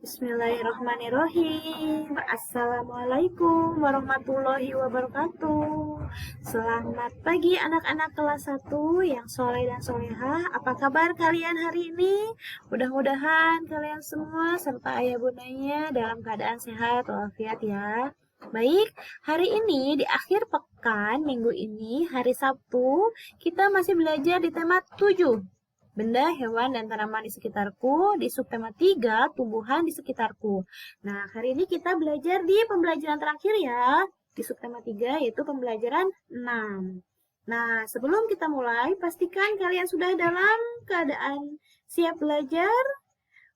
Bismillahirrahmanirrahim. Assalamualaikum warahmatullahi wabarakatuh. Selamat pagi anak-anak kelas 1 yang soleh dan solehah. Apa kabar kalian hari ini? Mudah-mudahan kalian semua serta ayah bundanya dalam keadaan sehat walafiat ya. Baik, hari ini di akhir pekan minggu ini, hari Sabtu, kita masih belajar di tema 7. Benda, hewan, dan tanaman di sekitarku, di subtema 3, tumbuhan di sekitarku. Nah, hari ini kita belajar di pembelajaran terakhir ya, di subtema 3, yaitu pembelajaran 6. Nah, sebelum kita mulai, pastikan kalian sudah dalam keadaan siap belajar.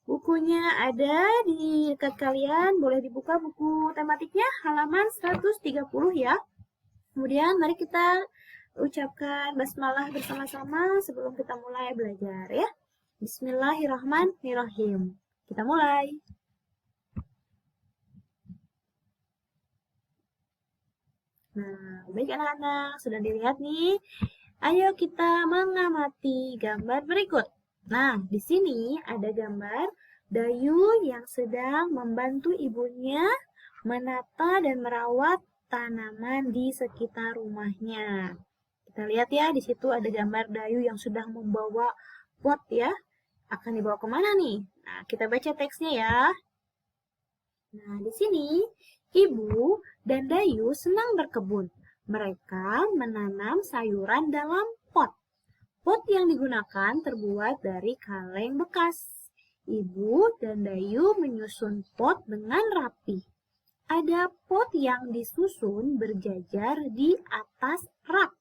Bukunya ada di dekat kalian, boleh dibuka buku tematiknya, halaman 130 ya. Kemudian mari kita ucapkan basmalah bersama-sama sebelum kita mulai belajar ya. Bismillahirrahmanirrahim. Kita mulai. Nah, baik anak-anak, sudah dilihat nih. Ayo kita mengamati gambar berikut. Nah, di sini ada gambar Dayu yang sedang membantu ibunya menata dan merawat tanaman di sekitar rumahnya. Kita lihat ya, di situ ada gambar Dayu yang sedang membawa pot ya. Akan dibawa kemana nih? Nah, kita baca teksnya ya. Nah, di sini ibu dan Dayu senang berkebun. Mereka menanam sayuran dalam pot. Pot yang digunakan terbuat dari kaleng bekas. Ibu dan Dayu menyusun pot dengan rapi. Ada pot yang disusun berjajar di atas rak.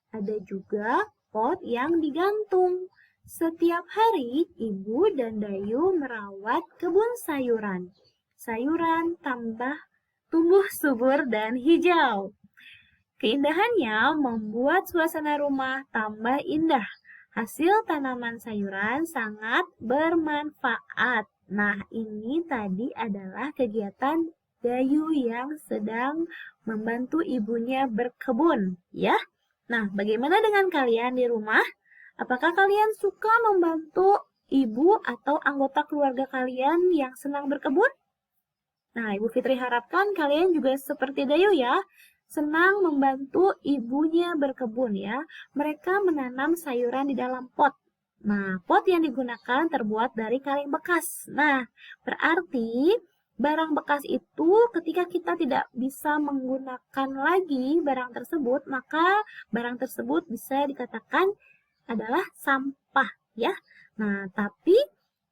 Ada juga pot yang digantung. Setiap hari, ibu dan Dayu merawat kebun sayuran. Sayuran tumbuh subur dan hijau. Keindahannya membuat suasana rumah tambah indah. Hasil tanaman sayuran sangat bermanfaat. Nah, ini tadi adalah kegiatan Dayu yang sedang membantu ibunya berkebun, ya. Nah, bagaimana dengan kalian di rumah? Apakah kalian suka membantu ibu atau anggota keluarga kalian yang senang berkebun? Nah, Ibu Fitri harapkan kalian juga seperti Dayu ya, senang membantu ibunya berkebun ya. Mereka menanam sayuran di dalam pot. Nah, pot yang digunakan terbuat dari kaleng bekas. Nah, berarti barang bekas itu ketika kita tidak bisa menggunakan lagi barang tersebut, maka barang tersebut bisa dikatakan adalah sampah ya. Nah, tapi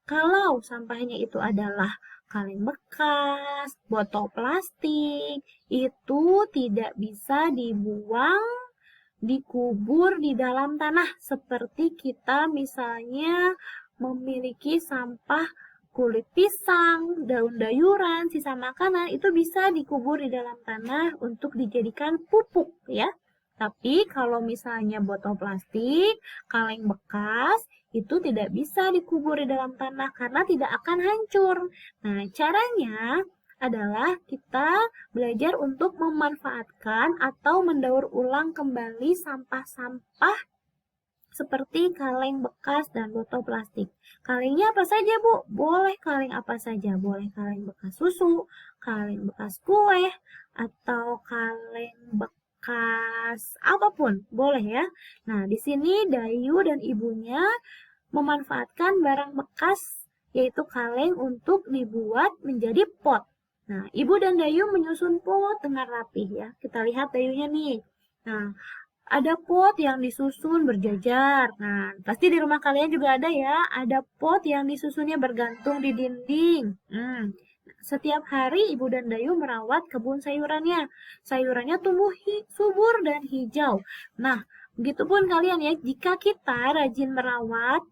kalau sampahnya itu adalah kaleng bekas, botol plastik, itu tidak bisa dibuang, dikubur di dalam tanah seperti kita misalnya memiliki sampah kulit pisang, daun dayuran, sisa makanan itu bisa dikubur di dalam tanah untuk dijadikan pupuk ya. Tapi kalau misalnya botol plastik, kaleng bekas, itu tidak bisa dikubur di dalam tanah karena tidak akan hancur. Nah, caranya adalah kita belajar untuk memanfaatkan atau mendaur ulang kembali sampah-sampah seperti kaleng bekas dan botol plastik. Kalengnya apa saja, Bu? Boleh kaleng apa saja. Boleh kaleng bekas susu, kaleng bekas kue, atau kaleng bekas apapun. Boleh ya. Nah, di sini Dayu dan ibunya memanfaatkan barang bekas, yaitu kaleng untuk dibuat menjadi pot. Nah, ibu dan Dayu menyusun pot dengan rapih ya. Kita lihat Dayunya nih. Nah, ada pot yang disusun berjajar. Nah, pasti di rumah kalian juga ada ya. Ada pot yang disusunnya bergantung di dinding. Setiap hari ibu dan Dayu merawat kebun sayurannya. Sayurannya tumbuh subur dan hijau. Nah, begitupun kalian ya. Jika kita rajin merawat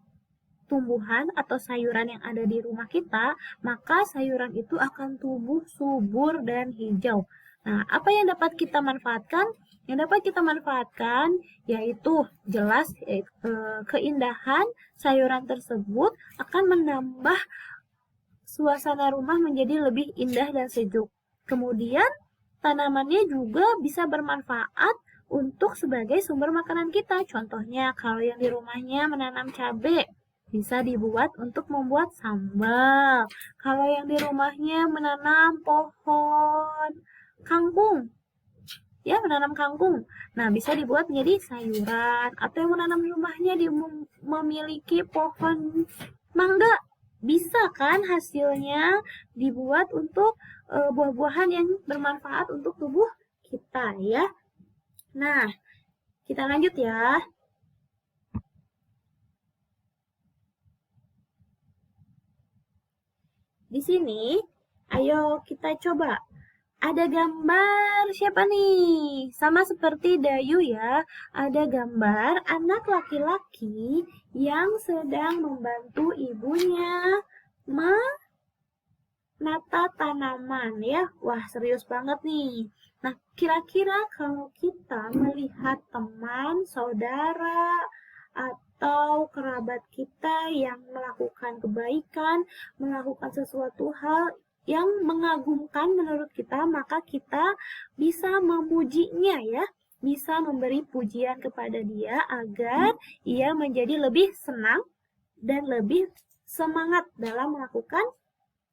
tumbuhan atau sayuran yang ada di rumah kita, maka sayuran itu akan tumbuh subur dan hijau. Nah, apa yang dapat kita manfaatkan? Yang dapat kita manfaatkan yaitu jelas keindahan sayuran tersebut akan menambah suasana rumah menjadi lebih indah dan sejuk. Kemudian tanamannya juga bisa bermanfaat untuk sebagai sumber makanan kita. Contohnya kalau yang di rumahnya menanam cabai, bisa dibuat untuk membuat sambal. Kalau yang di rumahnya menanam pohon kangkung, ya menanam kangkung. Nah, bisa dibuat menjadi sayuran. Atau yang menanam di rumahnya memiliki pohon mangga, bisa kan hasilnya dibuat untuk buah-buahan yang bermanfaat untuk tubuh kita ya. Nah, kita lanjut ya. Di sini, ayo kita coba. Ada gambar siapa nih? Sama seperti Dayu ya. Ada gambar anak laki-laki yang sedang membantu ibunya menata tanaman ya. Wah, serius banget nih. Nah, kira-kira kalau kita melihat teman, saudara, atau kerabat kita yang melakukan kebaikan, melakukan sesuatu hal yang mengagumkan menurut kita, maka kita bisa memujinya ya, bisa memberi pujian kepada dia agar ia menjadi lebih senang dan lebih semangat dalam melakukan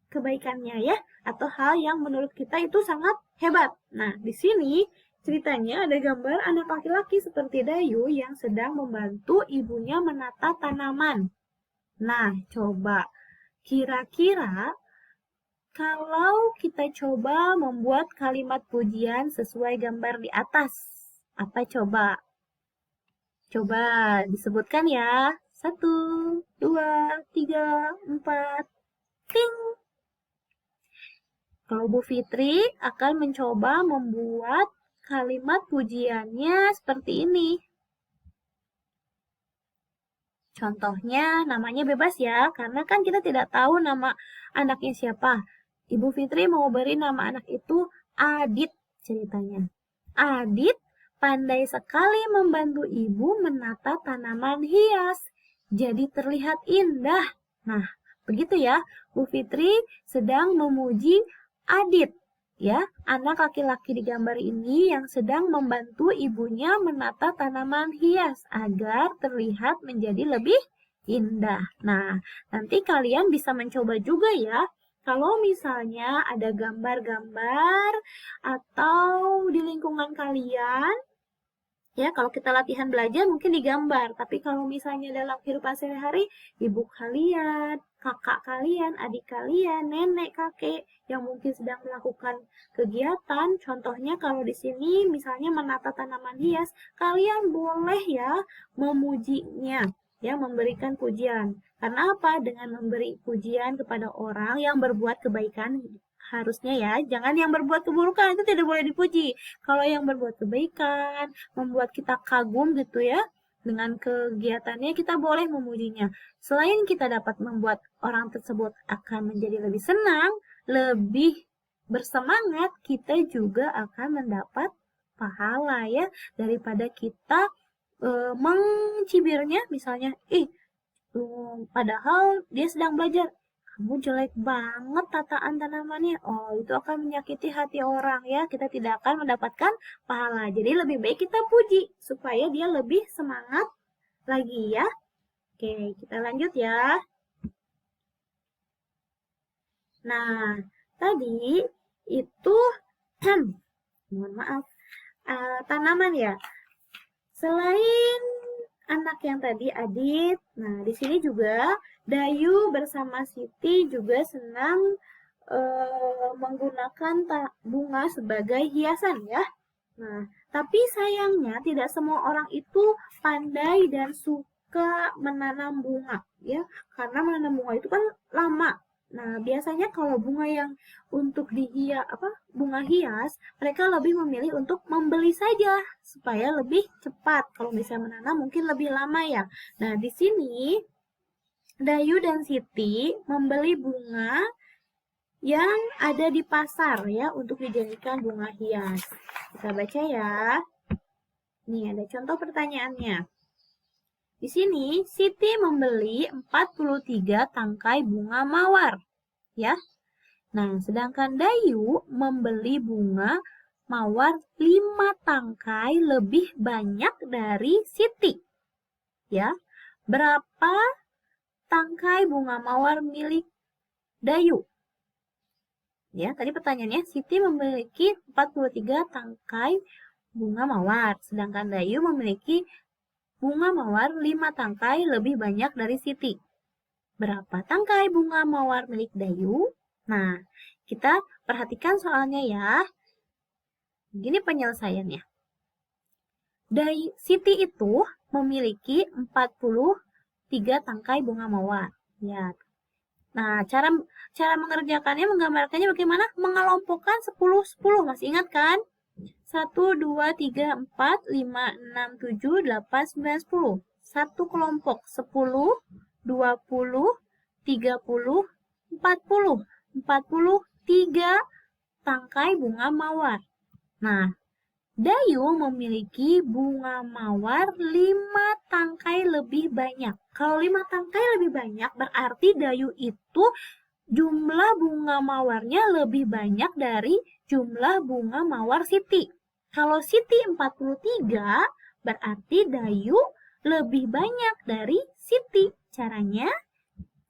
kebaikannya ya, atau hal yang menurut kita itu sangat hebat. Nah, di sini ceritanya ada gambar anak laki-laki seperti Dayu yang sedang membantu ibunya menata tanaman. Nah, coba kira-kira kalau kita coba membuat kalimat pujian sesuai gambar di atas, apa coba? Coba disebutkan ya. 1, 2, 3, 4. Ting! Kalau Bu Fitri akan mencoba membuat kalimat pujiannya seperti ini. Contohnya namanya bebas ya, karena kan kita tidak tahu nama anaknya siapa. Ibu Fitri mau beri nama anak itu Adit ceritanya. Adit pandai sekali membantu ibu menata tanaman hias. Jadi terlihat indah. Nah, begitu ya. Bu Fitri sedang memuji Adit. Ya, anak laki-laki di gambar ini yang sedang membantu ibunya menata tanaman hias agar terlihat menjadi lebih indah. Nah, nanti kalian bisa mencoba juga ya. Kalau misalnya ada gambar-gambar atau di lingkungan kalian, ya kalau kita latihan belajar mungkin digambar. Tapi kalau misalnya dalam kehidupan sehari-hari, ibu kalian, kakak kalian, adik kalian, nenek, kakek yang mungkin sedang melakukan kegiatan, contohnya kalau di sini misalnya menata tanaman hias, kalian boleh ya memujinya, ya memberikan pujian. Karena apa? Dengan memberi pujian kepada orang yang berbuat kebaikan, harusnya ya, jangan yang berbuat keburukan, itu tidak boleh dipuji. Kalau yang berbuat kebaikan, membuat kita kagum gitu ya, dengan kegiatannya kita boleh memujinya. Selain kita dapat membuat orang tersebut akan menjadi lebih senang, lebih bersemangat, kita juga akan mendapat pahala ya, daripada kita mencibirnya misalnya, padahal dia sedang belajar, kamu jelek banget tataan tanamannya. Oh, itu akan menyakiti hati orang ya. Kita tidak akan mendapatkan pahala. Jadi lebih baik kita puji supaya dia lebih semangat lagi ya. Oke, kita lanjut ya. Nah, tadi itu mohon maaf, tanaman ya. Selain anak yang tadi Adit, nah di sini juga Dayu bersama Siti juga senang menggunakan bunga sebagai hiasan ya. Nah, tapi sayangnya tidak semua orang itu pandai dan suka menanam bunga ya, karena menanam bunga itu kan lama. Nah, biasanya kalau bunga yang untuk bunga hias, mereka lebih memilih untuk membeli saja supaya lebih cepat. Kalau misalnya menanam mungkin lebih lama ya. Nah, di sini Dayu dan Siti membeli bunga yang ada di pasar ya untuk dijadikan bunga hias. Kita baca ya. Nih ada contoh pertanyaannya. Di sini Siti membeli 43 tangkai bunga mawar, ya. Nah, sedangkan Dayu membeli bunga mawar 5 tangkai lebih banyak dari Siti. Ya. Berapa tangkai bunga mawar milik Dayu? Ya, tadi pertanyaannya, Siti memiliki 43 tangkai bunga mawar, sedangkan Dayu memiliki bunga mawar 5 tangkai lebih banyak dari Siti. Berapa tangkai bunga mawar milik Dayu? Nah, kita perhatikan soalnya ya. Begini penyelesaiannya. Siti itu memiliki 43 tangkai bunga mawar. Ya. Nah, cara mengerjakannya, menggambarkannya bagaimana? Mengelompokkan 10-10. Masih ingat kan? 1, 2, 3, 4, 5, 6, 7, 8, 9, 10. Satu kelompok 10, 20, 30, 40. 43 tangkai bunga mawar. Nah, Dayu memiliki bunga mawar 5 tangkai lebih banyak. Kalau 5 tangkai lebih banyak, berarti Dayu itu jumlah bunga mawarnya lebih banyak dari jumlah bunga mawar Siti. Kalau Siti 43, berarti Dayu lebih banyak dari Siti. Caranya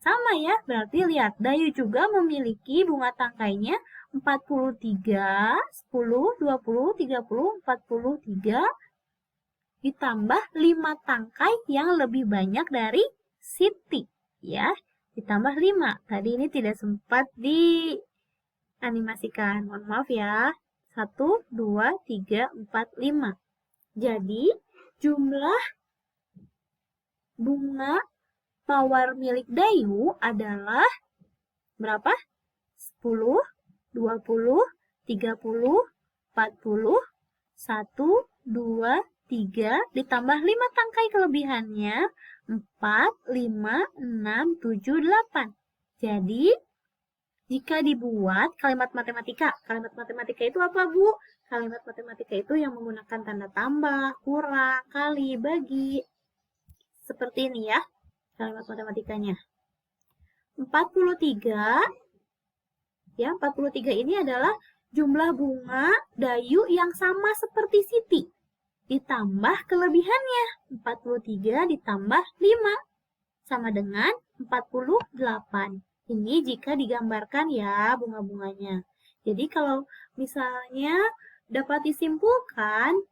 sama ya, berarti lihat, Dayu juga memiliki bunga tangkainya 43, 10, 20, 30, 43, ditambah 5 tangkai yang lebih banyak dari Siti. Ya, ditambah 5. Tadi ini tidak sempat dianimasikan. Mohon maaf ya. 1, 2, 3, 4, 5. Jadi, jumlah bunga mawar milik Dayu adalah berapa? 10, 20, 30, 40, 1, 2, 3, ditambah 5 tangkai kelebihannya, 4, 5, 6, 7, 8. Jadi, jika dibuat kalimat matematika itu apa, Bu? Kalimat matematika itu yang menggunakan tanda tambah, kurang, kali, bagi. Seperti ini ya, kalimat matematikanya. 43, ya, 43 ini adalah jumlah bunga Dayu yang sama seperti Siti. Ditambah kelebihannya, 43 ditambah 5, sama dengan 48. Ini jika digambarkan ya bunga-bunganya. Jadi kalau misalnya dapat disimpulkan,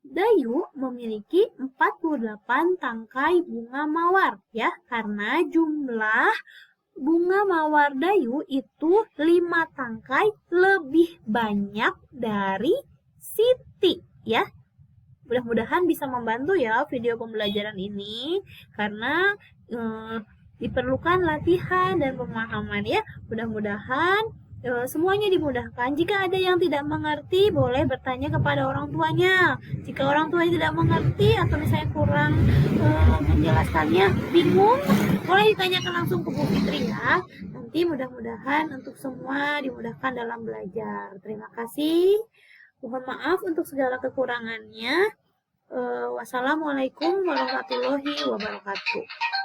Dayu memiliki 48 tangkai bunga mawar ya, karena jumlah bunga mawar Dayu itu 5 tangkai lebih banyak dari Siti ya. Mudah-mudahan bisa membantu ya video pembelajaran ini, karena diperlukan latihan dan pemahaman ya. Mudah-mudahan semuanya dimudahkan. Jika ada yang tidak mengerti, boleh bertanya kepada orang tuanya. Jika orang tuanya tidak mengerti atau misalnya kurang menjelaskannya, bingung, boleh ditanyakan langsung ke Bu Fitri ya. Nanti mudah-mudahan untuk semua dimudahkan dalam belajar. Terima kasih. Mohon maaf untuk segala kekurangannya. Wassalamualaikum warahmatullahi wabarakatuh.